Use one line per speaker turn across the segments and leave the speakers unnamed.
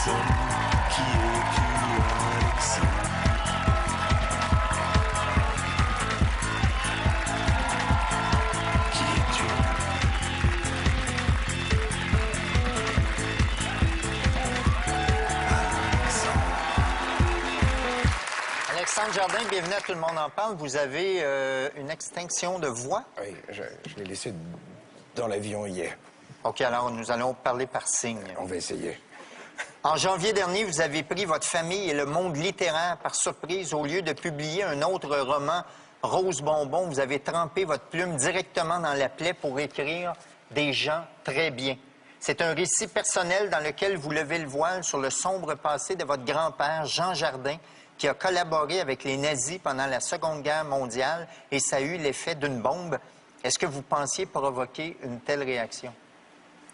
Alexandre, qui es-tu, Alexandre? Qui es-tu?
Alexandre Jardin, bienvenue à Tout le monde en parle. Vous avez une extinction de voix?
Oui, je l'ai laissé dans l'avion hier.
OK, alors nous allons parler par signe.
On va essayer.
En janvier dernier, vous avez pris votre famille et le monde littéraire par surprise. Au lieu de publier un autre roman, Rose Bonbon, vous avez trempé votre plume directement dans la plaie pour écrire Des gens très bien. C'est un récit personnel dans lequel vous levez le voile sur le sombre passé de votre grand-père, Jean Jardin, qui a collaboré avec les nazis pendant la Seconde Guerre mondiale et ça a eu l'effet d'une bombe. Est-ce que vous pensiez provoquer une telle réaction?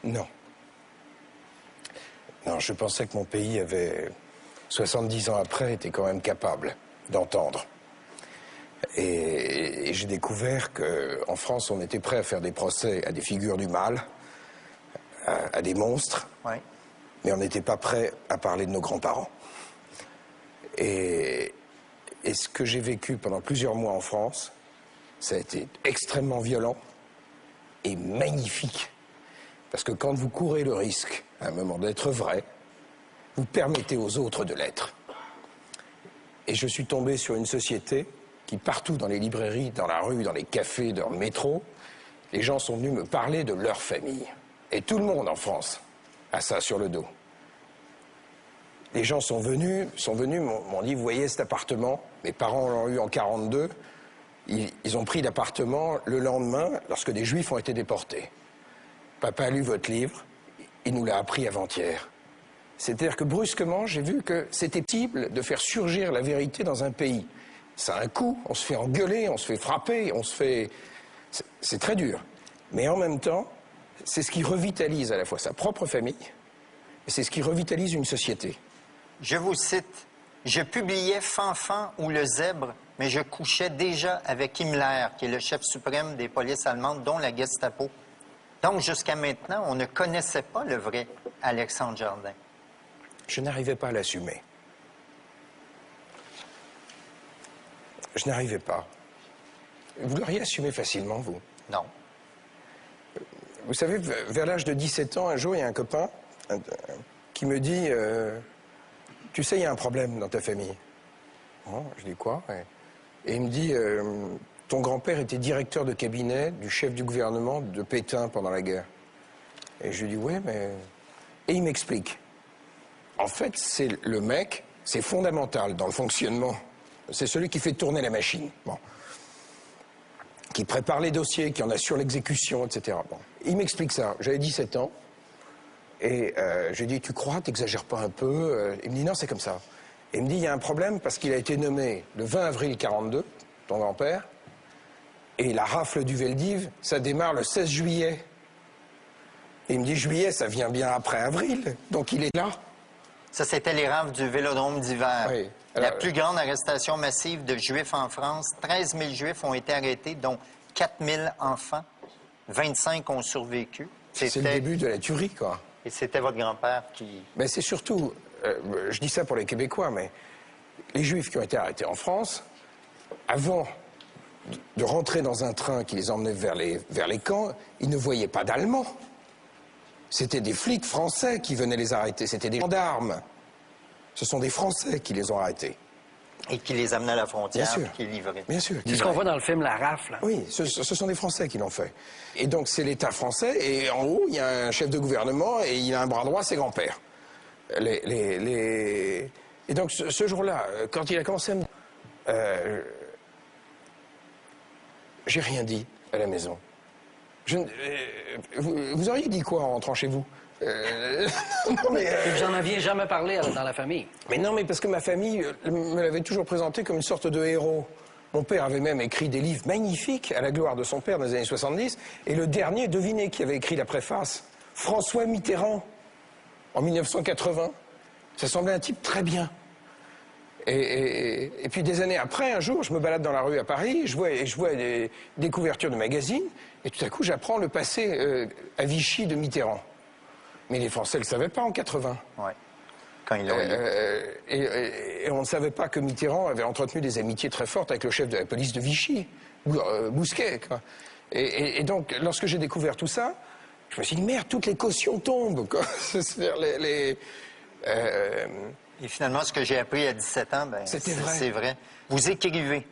Non. Non, je pensais que mon pays avait, 70 ans après, été quand même capable d'entendre. Et j'ai découvert qu'en France, on était prêt à faire des procès à des figures du mal, à des monstres,
Oui.
mais on n'était pas prêt à parler de nos grands-parents. Et ce que j'ai vécu pendant plusieurs mois en France, ça a été extrêmement violent et magnifique. Parce que quand vous courez le risque, à un moment, d'être vrai, vous permettez aux autres de l'être. Et je suis tombé sur une société qui, partout dans les librairies, dans la rue, dans les cafés, dans le métro, les gens sont venus me parler de leur famille. Et tout le monde en France a ça sur le dos. Les gens sont venus, m'ont dit, vous voyez cet appartement, mes parents l'ont eu en 42, ils ont pris l'appartement le lendemain lorsque des Juifs ont été déportés. Papa a lu votre livre, il nous l'a appris avant-hier. C'est-à-dire que brusquement, j'ai vu que c'était possible de faire surgir la vérité dans un pays. Ça a un coût, on se fait engueuler, on se fait frapper, on se fait... C'est très dur. Mais en même temps, c'est ce qui revitalise à la fois sa propre famille, et c'est ce qui revitalise une société.
Je vous cite, « Je publiais Fanfan ou Le Zèbre, mais je couchais déjà avec Himmler, qui est le chef suprême des polices allemandes, dont la Gestapo. » Donc, jusqu'à maintenant, on ne connaissait pas le vrai Alexandre Jardin.
Je n'arrivais pas à l'assumer. Je n'arrivais pas. Vous l'auriez assumé facilement, vous?
Non.
Vous savez, vers l'âge de 17 ans, un jour, il y a un copain qui me dit tu sais, il y a un problème dans ta famille. Oh, je dis quoi? Et il me dit ton grand-père était directeur de cabinet du chef du gouvernement de Pétain pendant la guerre. Et je lui dis ouais, mais... Et il m'explique. En fait, c'est le mec, c'est fondamental dans le fonctionnement. C'est celui qui fait tourner la machine. Bon. Qui prépare les dossiers, qui en assure l'exécution, etc. Bon. Il m'explique ça. J'avais 17 ans. Et je lui dis, tu crois, t'exagères pas un peu? Il me dit, non, c'est comme ça. Et il me dit, il y a un problème parce qu'il a été nommé le 20 avril 42, ton grand-père, et la rafle du Veldiv, ça démarre le 16 juillet. Et il me dit, juillet, ça vient bien après avril, donc il est là.
Ça, c'était les rafles du Vélodrome d'hiver.
Oui.
La plus grande arrestation massive de Juifs en France. 13 000 Juifs ont été arrêtés, dont 4 000 enfants. 25 ont survécu.
C'est le début de la tuerie, quoi.
Et c'était votre grand-père qui...
Mais c'est surtout, je dis ça pour les Québécois, mais les Juifs qui ont été arrêtés en France, avant de rentrer dans un train qui les emmenait vers les camps, ils ne voyaient pas d'Allemands. C'était des flics français qui venaient les arrêter, c'était des gendarmes. Ce sont des Français qui les ont arrêtés.
Et qui les amenaient à la frontière,
Bien sûr.
qui les livraient.
Bien sûr.
C'est ce qu'on voit dans le film La Rafle.
Oui, ce sont des Français qui l'ont fait. Et donc c'est l'État français, et en haut, il y a un chef de gouvernement, et il a un bras droit, c'est grand-père. Et donc ce jour-là, quand il a commencé à me... j'ai rien dit à la maison. Vous auriez dit quoi en rentrant chez vous?
Non, mais, vous n'en aviez jamais parlé dans la famille.
Mais non, mais parce que ma famille me l'avait toujours présenté comme une sorte de héros. Mon père avait même écrit des livres magnifiques à la gloire de son père dans les années 70. Et le dernier, devinez qui avait écrit la préface? François Mitterrand, en 1980. Ça semblait un type très bien. Et puis des années après, un jour, je me balade dans la rue à Paris, je vois des couvertures de magazines, et tout à coup, j'apprends le passé à Vichy de Mitterrand. Mais les Français ne le savaient pas en 80.
Ouais. Quand il l'a lu.
Et on ne savait pas que Mitterrand avait entretenu des amitiés très fortes avec le chef de la police de Vichy, Bousquet, quoi. Et donc, lorsque j'ai découvert tout ça, je me suis dit, merde, toutes les cautions tombent, quoi. C'est-à-dire
Et finalement, ce que j'ai appris à 17 ans,
C'était vrai.
c'est vrai. Vous écrivez.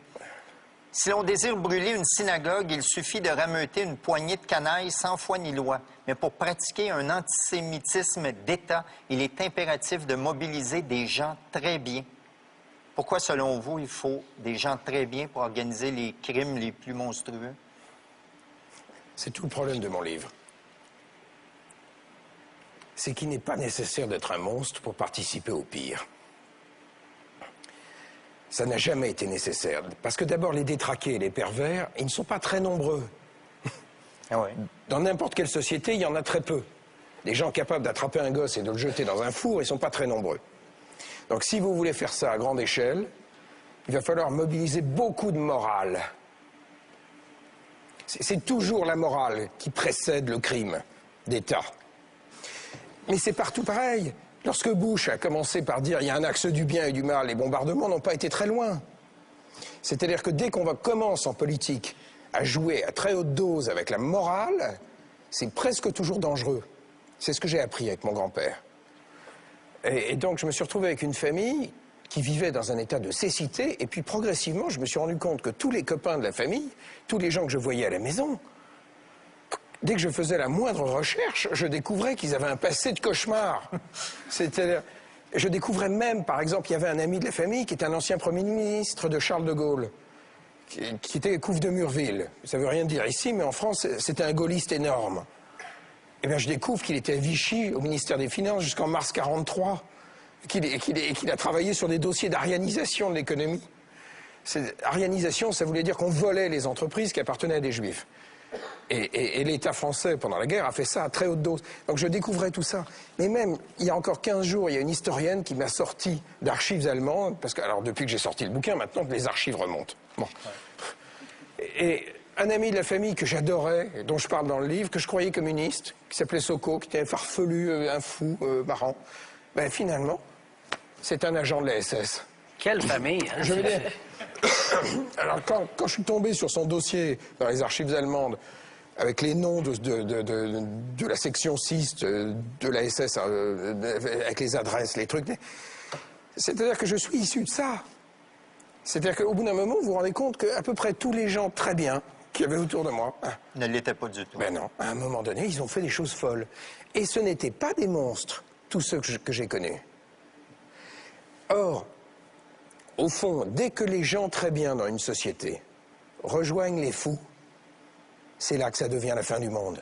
Si l'on désire brûler une synagogue, il suffit de rameuter une poignée de canailles sans foi ni loi. Mais pour pratiquer un antisémitisme d'État, il est impératif de mobiliser des gens très bien. Pourquoi, selon vous, il faut des gens très bien pour organiser les crimes les plus monstrueux?
C'est tout le problème de mon livre. C'est qu'il n'est pas nécessaire d'être un monstre pour participer au pire. Ça n'a jamais été nécessaire. Parce que d'abord, les détraqués et les pervers, ils ne sont pas très nombreux.
Ah ouais.
Dans n'importe quelle société, il y en a très peu. Les gens capables d'attraper un gosse et de le jeter dans un four, ils ne sont pas très nombreux. Donc si vous voulez faire ça à grande échelle, il va falloir mobiliser beaucoup de morale. C'est toujours la morale qui précède le crime d'État. Mais c'est partout pareil. Lorsque Bush a commencé par dire « il y a un axe du bien et du mal », les bombardements n'ont pas été très loin. C'est-à-dire que dès qu'on commence en politique à jouer à très haute dose avec la morale, c'est presque toujours dangereux. C'est ce que j'ai appris avec mon grand-père. Et donc je me suis retrouvé avec une famille qui vivait dans un état de cécité, et puis progressivement je me suis rendu compte que tous les copains de la famille, tous les gens que je voyais à la maison, dès que je faisais la moindre recherche, je découvrais qu'ils avaient un passé de cauchemar. C'est-à-dire, je découvrais même, par exemple, il y avait un ami de la famille qui était un ancien Premier ministre de Charles de Gaulle, qui était Couve de Murville. Ça ne veut rien dire ici, mais en France, c'était un gaulliste énorme. Eh bien, je découvre qu'il était à Vichy, au ministère des Finances, jusqu'en mars 1943, qu'il a travaillé sur des dossiers d'arianisation de l'économie. Arianisation, ça voulait dire qu'on volait les entreprises qui appartenaient à des Juifs. Et l'État français, pendant la guerre, a fait ça à très haute dose. Donc je découvrais tout ça. Mais même, il y a encore 15 jours, il y a une historienne qui m'a sorti d'archives allemandes, parce que, alors depuis que j'ai sorti le bouquin, maintenant les archives remontent. Bon. Et un ami de la famille que j'adorais, dont je parle dans le livre, que je croyais communiste, qui s'appelait Soko, qui était farfelu, un fou, marrant, ben finalement, c'est un agent de la SS.
Quelle famille, hein?
Je veux dire... Alors, quand je suis tombé sur son dossier dans les archives allemandes, avec les noms de la section 6 de la SS, avec les adresses, les trucs, c'est-à-dire que je suis issu de ça. C'est-à-dire qu'au bout d'un moment, vous vous rendez compte qu'à peu près tous les gens très bien qu'il y avait autour de moi...
Ne l'était pas du tout.
Ben non, à un moment donné, ils ont fait des choses folles. Et ce n'étaient pas des monstres, tous ceux que j'ai connus. Or, au fond, dès que les gens très bien dans une société rejoignent les fous, c'est là que ça devient la fin du monde.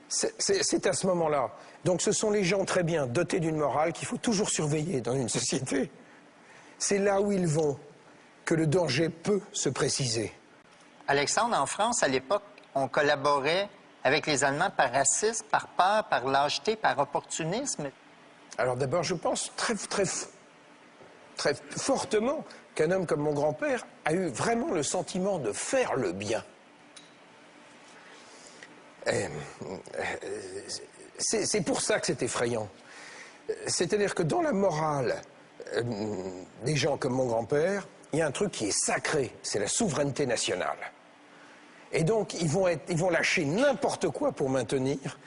C'est à ce moment-là. Donc ce sont les gens très bien dotés d'une morale qu'il faut toujours surveiller dans une société. C'est là où ils vont que le danger peut se préciser.
Alexandre, en France, à l'époque, on collaborait avec les Allemands par racisme, par peur, par lâcheté, par opportunisme.
Alors d'abord, je pense très fortement qu'un homme comme mon grand-père a eu vraiment le sentiment de faire le bien. C'est pour ça que c'est effrayant. C'est-à-dire que dans la morale des gens comme mon grand-père, il y a un truc qui est sacré, c'est la souveraineté nationale. Et donc, ils vont lâcher n'importe quoi pour maintenir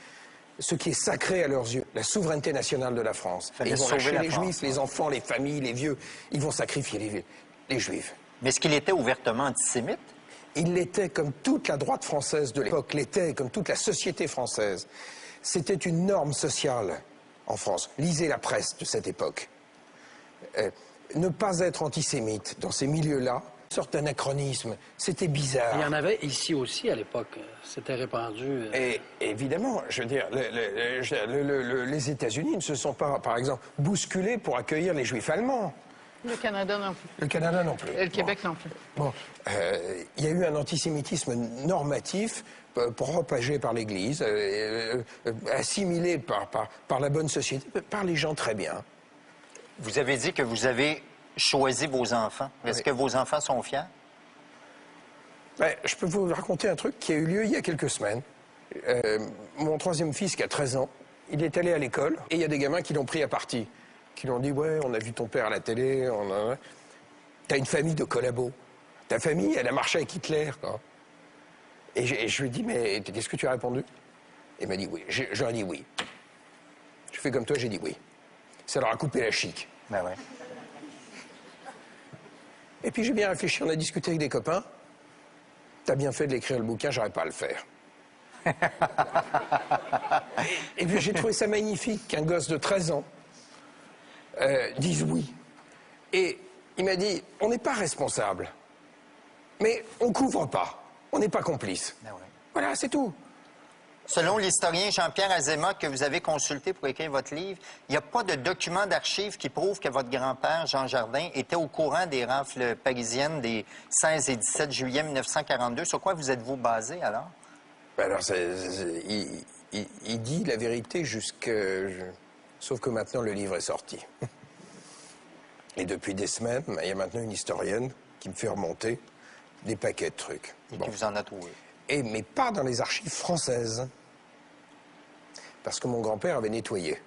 ce qui est sacré à leurs yeux, la souveraineté nationale de la France. Et ils vont lâcher les Juifs, les enfants, les familles, les vieux. Ils vont sacrifier les Juifs.
Mais est-ce qu'il était ouvertement antisémite?
Il l'était comme toute la droite française de l'époque, l'était comme toute la société française. C'était une norme sociale en France. Lisez la presse de cette époque. Ne pas être antisémite dans ces milieux-là, une sorte d'anachronisme, c'était bizarre.
Il y en avait ici aussi à l'époque. C'était répandu.
Et évidemment, je veux dire, les États-Unis ne se sont pas, par exemple, bousculés pour accueillir les Juifs allemands.
Le Canada non plus.
Le Canada non plus.
Et le Québec non plus.
Bon, il y a eu un antisémitisme normatif propagé par l'Église, assimilé par la bonne société, par les gens très bien.
Vous avez dit que vous avez choisi vos enfants. Est-ce que vos enfants sont fiers?
Ben, je peux vous raconter un truc qui a eu lieu il y a quelques semaines. Mon troisième fils, qui a 13 ans, il est allé à l'école et il y a des gamins qui l'ont pris à partie, qui lui ont dit « Ouais, on a vu ton père à la télé, t'as une famille de collabos. Ta famille, elle a marché avec Hitler. » Et je lui ai dit « Mais qu'est-ce que tu as répondu ?» Il m'a dit « Oui. » J'aurais dit « Oui. » Je fais comme toi, j'ai dit « Oui. » Ça leur a coupé la chic.
Ben ouais.
Et puis j'ai bien réfléchi, on a discuté avec des copains. T'as bien fait de l'écrire le bouquin, j'aurais pas à le faire. Et puis j'ai trouvé ça magnifique qu'un gosse de 13 ans dise oui. Et il m'a dit, on n'est pas responsable, mais on couvre pas, on n'est pas complice.
Ben ouais.
Voilà, c'est tout.
Selon l'historien Jean-Pierre Azéma que vous avez consulté pour écrire votre livre, il n'y a pas de document d'archives qui prouve que votre grand-père, Jean Jardin, était au courant des rafles parisiennes des 16 et 17 juillet 1942. Sur quoi vous êtes-vous basé, alors?
Alors, il dit la vérité sauf que maintenant, le livre est sorti. Et depuis des semaines, il y a maintenant une historienne qui me fait remonter des paquets de trucs.
Et qui vous en a trouvé.
Mais pas dans les archives françaises. Parce que mon grand-père avait nettoyé.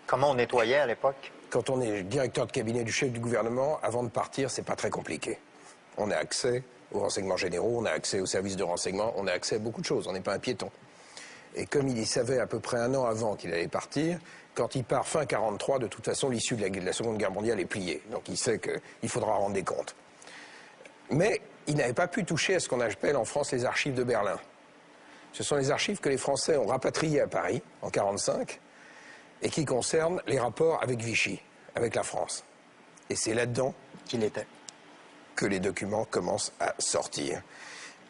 Comment on nettoyait à l'époque?
Quand on est directeur de cabinet du chef du gouvernement, avant de partir, c'est pas très compliqué. On a accès aux renseignements généraux, on a accès aux services de renseignement, on a accès à beaucoup de choses, on n'est pas un piéton. Et comme il y savait à peu près un an avant qu'il allait partir, quand il part fin 43, de toute façon, l'issue de la Seconde Guerre mondiale est pliée. Donc il sait qu'il faudra rendre des comptes. Mais il n'avait pas pu toucher à ce qu'on appelle en France les archives de Berlin. Ce sont les archives que les Français ont rapatriées à Paris en 1945 et qui concernent les rapports avec Vichy, avec la France. Et c'est là-dedans
Qu'il était.
que les documents commencent à sortir.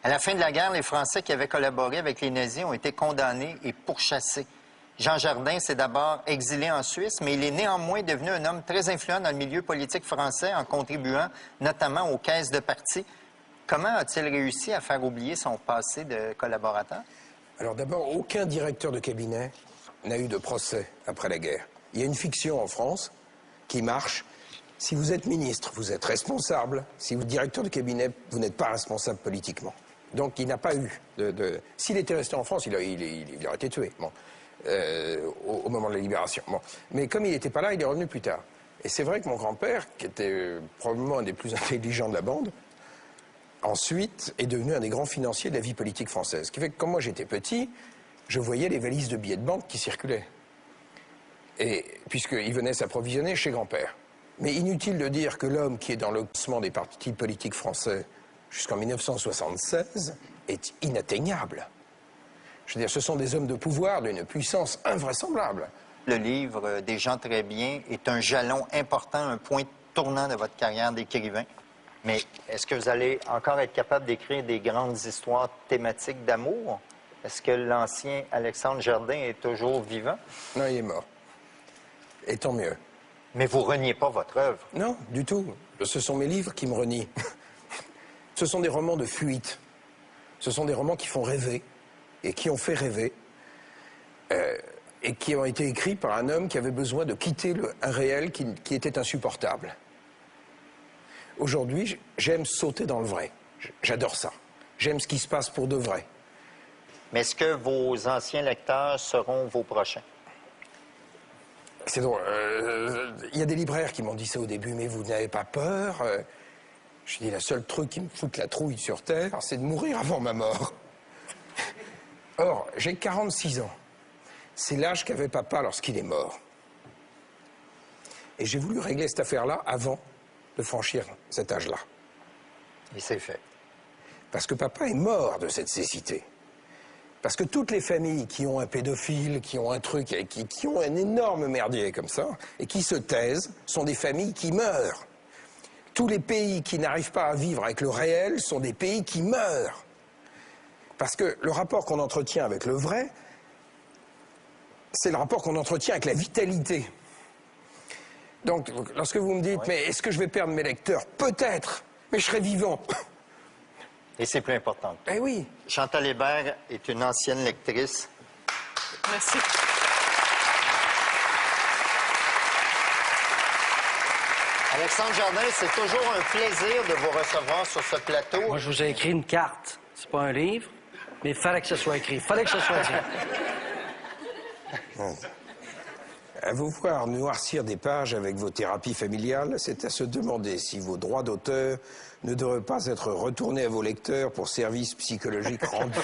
À la fin de la guerre, les Français qui avaient collaboré avec les nazis ont été condamnés et pourchassés. Jean Jardin s'est d'abord exilé en Suisse, mais il est néanmoins devenu un homme très influent dans le milieu politique français en contribuant notamment aux caisses de parti. Comment a-t-il réussi à faire oublier son passé de collaborateur?
Alors d'abord, aucun directeur de cabinet n'a eu de procès après la guerre. Il y a une fiction en France qui marche. Si vous êtes ministre, vous êtes responsable. Si vous êtes directeur de cabinet, vous n'êtes pas responsable politiquement. Donc il n'a pas eu de... S'il était resté en France, il aurait été tué. Bon. Au moment de la libération. Bon. Mais comme il n'était pas là, il est revenu plus tard. Et c'est vrai que mon grand-père, qui était probablement un des plus intelligents de la bande, ensuite est devenu un des grands financiers de la vie politique française. Ce qui fait que quand moi j'étais petit, je voyais les valises de billets de banque qui circulaient. Et puisqu'il venait s'approvisionner chez grand-père. Mais inutile de dire que l'homme qui est dans le classement des partis politiques français jusqu'en 1976 est inatteignable. Je veux dire, ce sont des hommes de pouvoir d'une puissance invraisemblable.
Le livre Des gens très bien est un jalon important, un point tournant de votre carrière d'écrivain. Mais est-ce que vous allez encore être capable d'écrire des grandes histoires thématiques d'amour? Est-ce que l'ancien Alexandre Jardin est toujours vivant?
Non, il est mort. Et tant mieux.
Mais vous reniez pas votre œuvre.
Non, du tout. Ce sont mes livres qui me renient. Ce sont des romans de fuite. Ce sont des romans qui font rêver et qui ont fait rêver et qui ont été écrits par un homme qui avait besoin de quitter un réel qui était insupportable. Aujourd'hui, j'aime sauter dans le vrai. J'adore ça. J'aime ce qui se passe pour de vrai.
Mais est-ce que vos anciens lecteurs seront vos prochains?
C'est drôle. Il y a des libraires qui m'ont dit ça au début, mais vous n'avez pas peur? Je dis, la seule truc qui me fout la trouille sur Terre, c'est de mourir avant ma mort. Or, j'ai 46 ans. C'est l'âge qu'avait papa lorsqu'il est mort. Et j'ai voulu régler cette affaire-là avant de franchir cet âge-là.
Et c'est fait.
Parce que papa est mort de cette cécité. Parce que toutes les familles qui ont un pédophile, qui ont un truc, qui ont un énorme merdier comme ça, et qui se taisent, sont des familles qui meurent. Tous les pays qui n'arrivent pas à vivre avec le réel sont des pays qui meurent. Parce que le rapport qu'on entretient avec le vrai, c'est le rapport qu'on entretient avec la vitalité. Donc, lorsque vous me dites, mais est-ce que je vais perdre mes lecteurs? Peut-être, mais je serai vivant.
Et c'est plus important.
Eh oui.
Chantal Hébert est une ancienne lectrice.
Merci.
Alexandre Jardin, c'est toujours un plaisir de vous recevoir sur ce plateau.
Moi, je vous ai écrit une carte. C'est pas un livre, mais il fallait que ce soit écrit. Il fallait que ce soit dit.
À vous voir noircir des pages avec vos thérapies familiales, c'est à se demander si vos droits d'auteur ne devraient pas être retournés à vos lecteurs pour services psychologiques rendus.